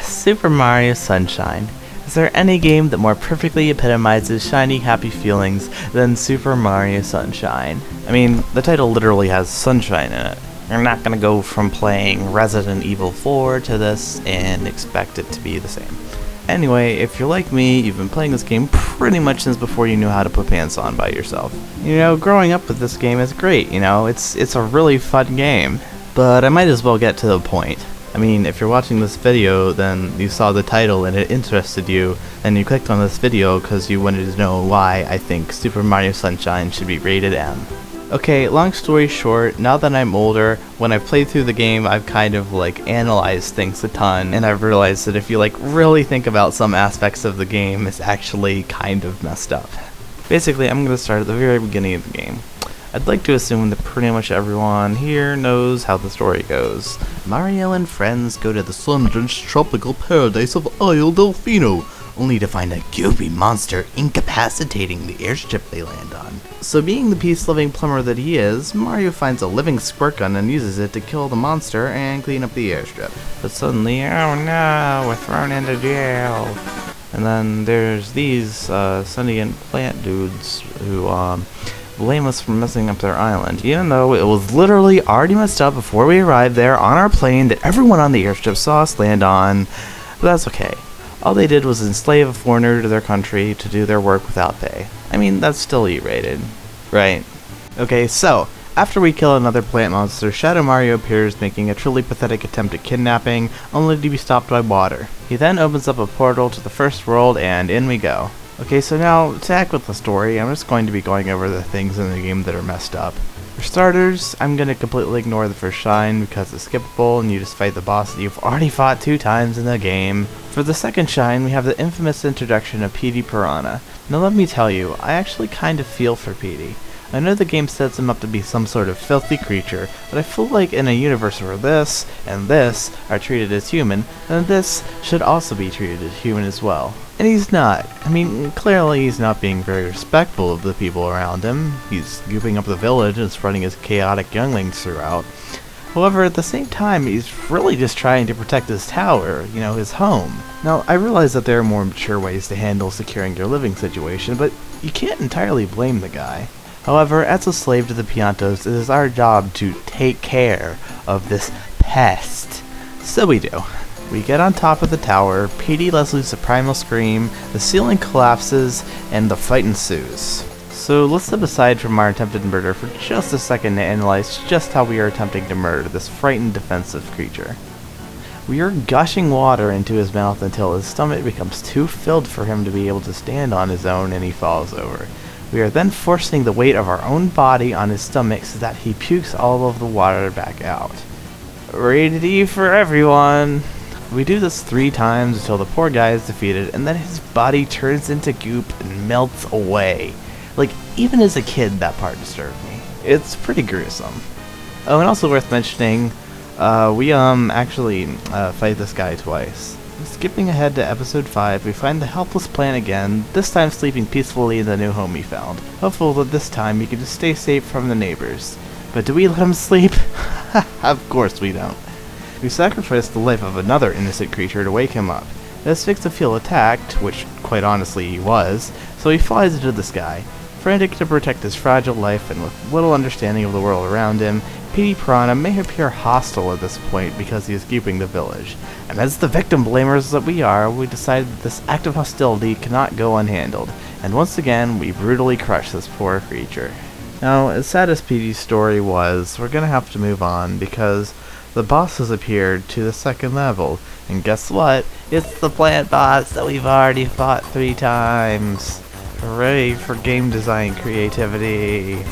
Super Mario Sunshine. Is there any game that more perfectly epitomizes shiny, happy feelings than Super Mario Sunshine? I mean, the title literally has sunshine in it. You're not gonna go from playing Resident Evil 4 to this and expect it to be the same. Anyway, if you're like me, you've been playing this game pretty much since before you knew how to put pants on by yourself. You know, growing up with this game is great, it's a really fun game. But I might as well get to the point. I mean, if you're watching this video, then you saw the title and it interested you, and you clicked on this video because you wanted to know why I think Super Mario Sunshine should be rated M. Okay, long story short, now that I'm older, when I've played through the game, I've kind of analyzed things a ton, and I've realized that if you really think about some aspects of the game, it's actually kind of messed up. Basically, I'm going to start at the very beginning of the game. I'd like to assume that pretty much everyone here knows how the story goes. Mario and friends go to the sun-drenched tropical paradise of Isle Delfino, only to find a goopy monster incapacitating the airship they land on. So being the peace-loving plumber that he is, Mario finds a living squirt gun and uses it to kill the monster and clean up the airstrip. But suddenly, oh no, we're thrown into jail. And then there's these sentient plant dudes who blame us for messing up their island, even though it was literally already messed up before we arrived there on our plane that everyone on the airship saw us land on. But that's okay. All they did was enslave a foreigner to their country to do their work without pay. I mean, that's still E-rated, right? Okay, so, after we kill another plant monster, Shadow Mario appears making a truly pathetic attempt at kidnapping, only to be stopped by water. He then opens up a portal to the first world, and in we go. Okay, so now, to act with the story, I'm just going to be going over the things in the game that are messed up. For starters, I'm going to completely ignore the first shine because it's skippable and you just fight the boss that you've already fought 2 times in the game. For the second shine, we have the infamous introduction of Petey Piranha. Now let me tell you, I actually kind of feel for Petey. I know the game sets him up to be some sort of filthy creature, but I feel like in a universe where this and this are treated as human, then this should also be treated as human as well. And he's not. I mean, clearly he's not being very respectful of the people around him. He's gooping up the village and spreading his chaotic younglings throughout. However, at the same time, he's really just trying to protect his tower, his home. Now, I realize that there are more mature ways to handle securing your living situation, but you can't entirely blame the guy. However, as a slave to the Piantos, it is our job to take care of this pest. So we do. We get on top of the tower, Petey lets loose a primal scream, the ceiling collapses, and the fight ensues. So let's step aside from our attempted murder for just a second to analyze just how we are attempting to murder this frightened defensive creature. We are gushing water into his mouth until his stomach becomes too filled for him to be able to stand on his own and he falls over. We are then forcing the weight of our own body on his stomach so that he pukes all of the water back out. Rated E for everyone! We do this 3 times until the poor guy is defeated and then his body turns into goop and melts away. Even as a kid that part disturbed me. It's pretty gruesome. Oh, and also worth mentioning, we actually fight this guy twice. Skipping ahead to episode 5, we find the helpless plant again, this time sleeping peacefully in the new home he found. Hopeful that this time he can just stay safe from the neighbors. But do we let him sleep? Of course we don't. We sacrifice the life of another innocent creature to wake him up. This makes him feel attacked, which quite honestly he was, so he flies into the sky. Frantic to protect his fragile life and with little understanding of the world around him, Petey Piranha may appear hostile at this point because he is keeping the village. And as the victim blamers that we are, we decide that this act of hostility cannot go unhandled, and once again we brutally crush this poor creature. Now, as sad as Petey's story was, we're gonna have to move on because the boss has appeared to the 2nd level, and guess what? It's the plant boss that we've already fought 3 times. Hooray for game design creativity.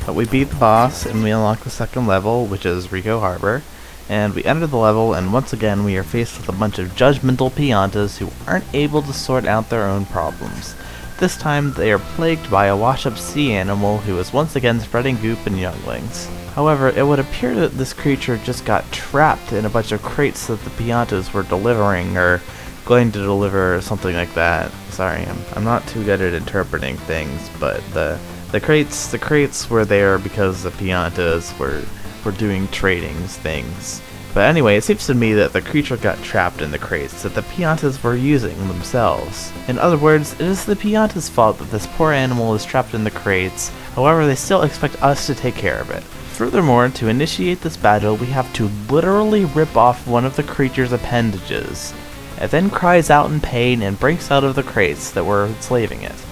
But we beat the boss and we unlock the 2nd level, which is Rico Harbor, and we enter the level and once again we are faced with a bunch of judgmental Piantas who aren't able to sort out their own problems. This time they are plagued by a wash-up sea animal who is once again spreading goop and younglings. However, it would appear that this creature just got trapped in a bunch of crates that the Piantas were delivering, or going to deliver, or something like that. Sorry, I'm not too good at interpreting things, but the crates were there because the Piantas were doing trading things. But anyway, it seems to me that the creature got trapped in the crates that the Piantas were using themselves. In other words, it is the Piantas' fault that this poor animal is trapped in the crates, however they still expect us to take care of it. Furthermore, to initiate this battle, we have to literally rip off one of the creature's appendages. It then cries out in pain and breaks out of the crates that were enslaving it.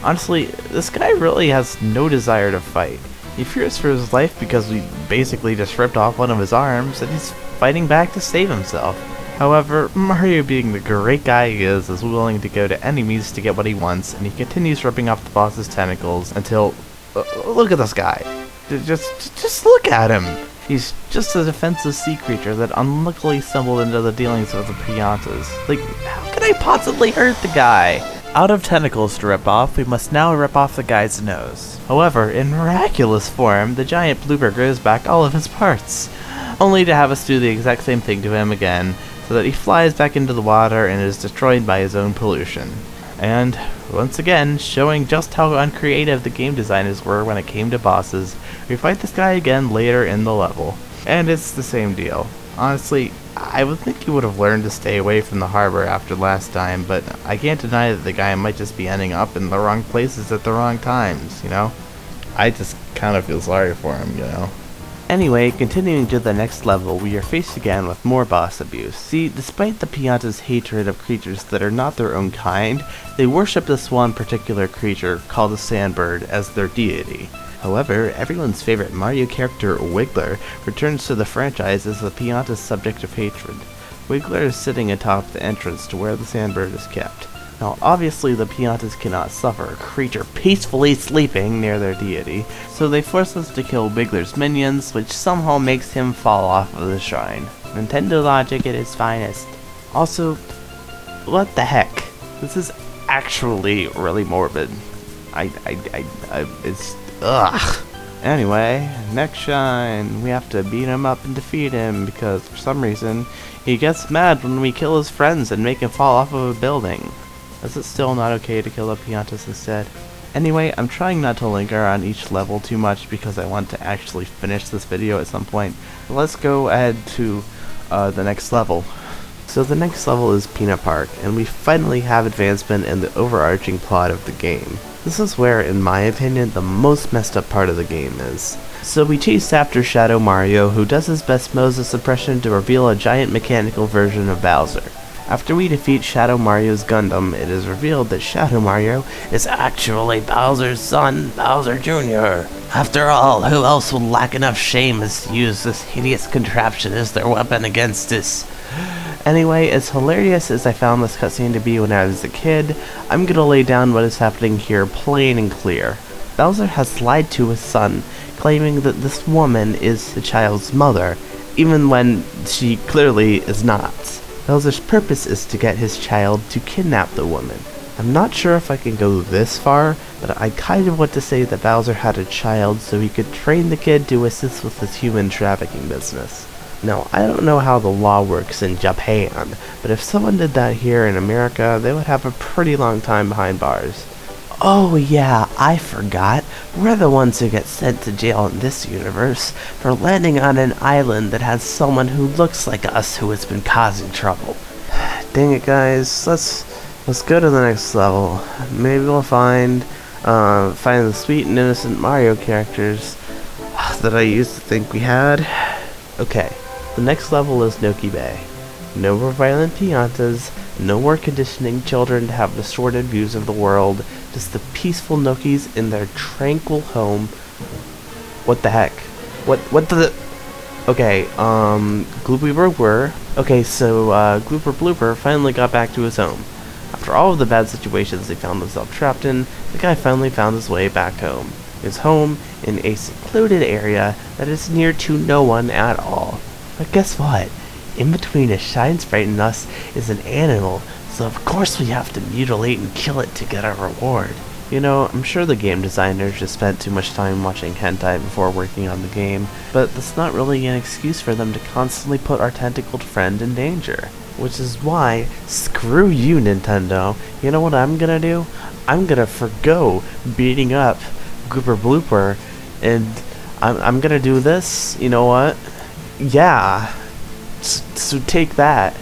Honestly, this guy really has no desire to fight. He fears for his life because we basically just ripped off one of his arms, and he's fighting back to save himself. However, Mario, being the great guy he is willing to go to any means to get what he wants, and he continues ripping off the boss's tentacles until... look at this guy. Just look at him! He's just a defensive sea creature that unluckily stumbled into the dealings of the Piantas. Like, how could I possibly hurt the guy? Out of tentacles to rip off, we must now rip off the guy's nose. However, in miraculous form, the giant blooper grows back all of his parts, only to have us do the exact same thing to him again, so that he flies back into the water and is destroyed by his own pollution. And, once again, showing just how uncreative the game designers were when it came to bosses, we fight this guy again later in the level. And it's the same deal. Honestly, I would think you would have learned to stay away from the harbor after last time, but I can't deny that the guy might just be ending up in the wrong places at the wrong times, you know? I just kind of feel sorry for him, you know? Anyway, continuing to the next level, we are faced again with more boss abuse. See, despite the Pianta's hatred of creatures that are not their own kind, they worship this one particular creature, called the Sandbird, as their deity. However, everyone's favorite Mario character, Wiggler, returns to the franchise as the Pianta's subject of hatred. Wiggler is sitting atop the entrance to where the Sandbird is kept. Now, obviously the Piantas cannot suffer a creature peacefully sleeping near their deity, so they force us to kill Wiggler's minions, which somehow makes him fall off of the shrine. Nintendo logic at its finest. Also, what the heck? This is actually really morbid. It's... ugh. Anyway, next shrine, we have to beat him up and defeat him, because for some reason, he gets mad when we kill his friends and make him fall off of a building. Is it still not okay to kill the Piantas instead? Anyway, I'm trying not to linger on each level too much because I want to actually finish this video at some point. But let's go ahead to the next level. So the next level is Peanut Park, and we finally have advancement in the overarching plot of the game. This is where, in my opinion, the most messed up part of the game is. So we chase after Shadow Mario, who does his best Moses impression to reveal a giant mechanical version of Bowser. After we defeat Shadow Mario's Gundam, it is revealed that Shadow Mario is actually Bowser's son, Bowser Jr. After all, who else would lack enough shame as to use this hideous contraption as their weapon against us? Anyway, as hilarious as I found this cutscene to be when I was a kid, I'm gonna lay down what is happening here plain and clear. Bowser has lied to his son, claiming that this woman is the child's mother, even when she clearly is not. Bowser's purpose is to get his child to kidnap the woman. I'm not sure if I can go this far, but I kind of want to say that Bowser had a child so he could train the kid to assist with his human trafficking business. Now, I don't know how the law works in Japan, but if someone did that here in America, they would have a pretty long time behind bars. Oh yeah, I forgot. We're the ones who get sent to jail in this universe for landing on an island that has someone who looks like us who has been causing trouble. Dang it, guys. Let's go to the next level. Maybe we'll find the sweet and innocent Mario characters that I used to think we had. Okay, the next level is Noki Bay. No more violent Piantas, no more conditioning children to have distorted views of the world, just the peaceful Nokis in their tranquil home. What the heck? What the... Okay, Gloopy Blooper. Okay, so, Glooper Blooper finally got back to his home. After all of the bad situations he found himself trapped in, the guy finally found his way back home. His home in a secluded area that is near to no one at all. But guess what? In between a shine sprite and us is an animal, so of course we have to mutilate and kill it to get our reward. You know, I'm sure the game designers just spent too much time watching hentai before working on the game, but that's not really an excuse for them to constantly put our tentacled friend in danger. Which is why, screw you, Nintendo. You know what I'm gonna do? I'm gonna forgo beating up Gooper Blooper, and I'm gonna do this. You know what? Yeah. So take that.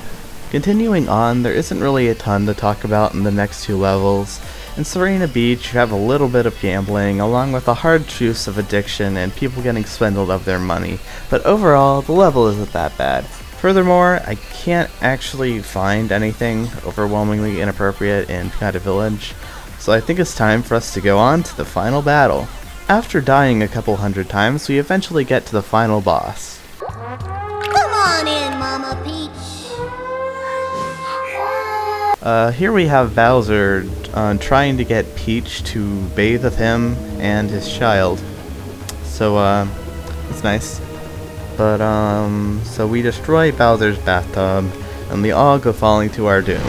Continuing on, there isn't really a ton to talk about in the next two levels. In Serena Beach, you have a little bit of gambling, along with the hard truths of addiction and people getting swindled of their money, but overall, the level isn't that bad. Furthermore, I can't actually find anything overwhelmingly inappropriate in Piranha Village, so I think it's time for us to go on to the final battle. After dying a couple hundred times, we eventually get to the final boss. Come on in, Mama Peach. Here we have Bowser trying to get Peach to bathe with him and his child. So, it's nice. But, so we destroy Bowser's bathtub, and we all go falling to our doom.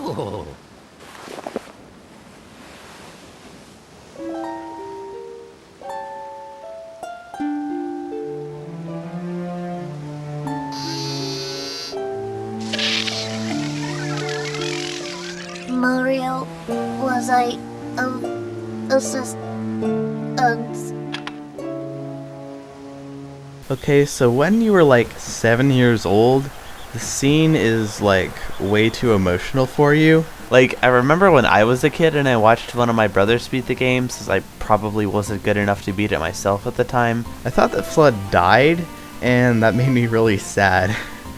Whoa. Mario, was I, Okay, so when you were like 7 years old, the scene is like way too emotional for you. Like, I remember when I was a kid and I watched one of my brothers beat the game, since I probably wasn't good enough to beat it myself at the time. I thought that Flood died, and that made me really sad.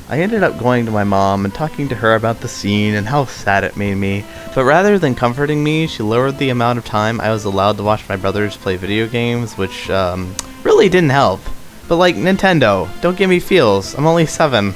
I ended up going to my mom and talking to her about the scene and how sad it made me, but rather than comforting me, she lowered the amount of time I was allowed to watch my brothers play video games, which really didn't help. But like, Nintendo, don't give me feels, I'm only 7.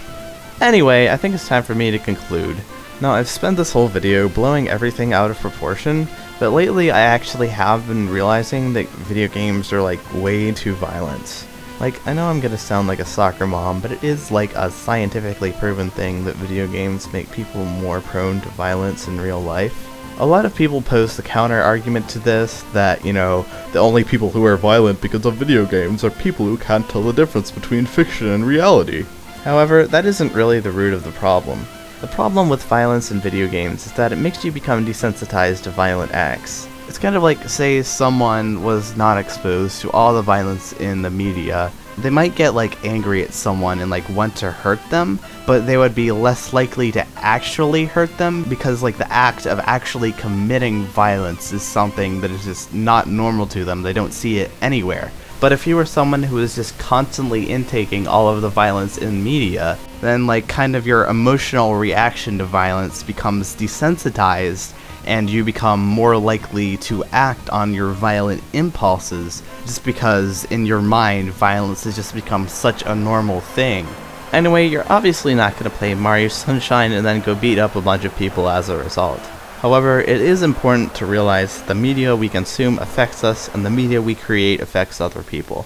Anyway, I think it's time for me to conclude. Now, I've spent this whole video blowing everything out of proportion, but lately I actually have been realizing that video games are like way too violent. Like, I know I'm gonna sound like a soccer mom, but it is like a scientifically proven thing that video games make people more prone to violence in real life. A lot of people pose the counter argument to this, that, you know, the only people who are violent because of video games are people who can't tell the difference between fiction and reality. However, that isn't really the root of the problem. The problem with violence in video games is that it makes you become desensitized to violent acts. It's kind of like, say someone was not exposed to all the violence in the media. They might get like angry at someone and like want to hurt them, but they would be less likely to actually hurt them because like the act of actually committing violence is something that is just not normal to them. They don't see it anywhere. But if you were someone who is just constantly intaking all of the violence in media, then like kind of your emotional reaction to violence becomes desensitized, and you become more likely to act on your violent impulses just because in your mind violence has just become such a normal thing. Anyway, you're obviously not going to play Mario Sunshine and then go beat up a bunch of people as a result. However, it is important to realize the media we consume affects us and the media we create affects other people.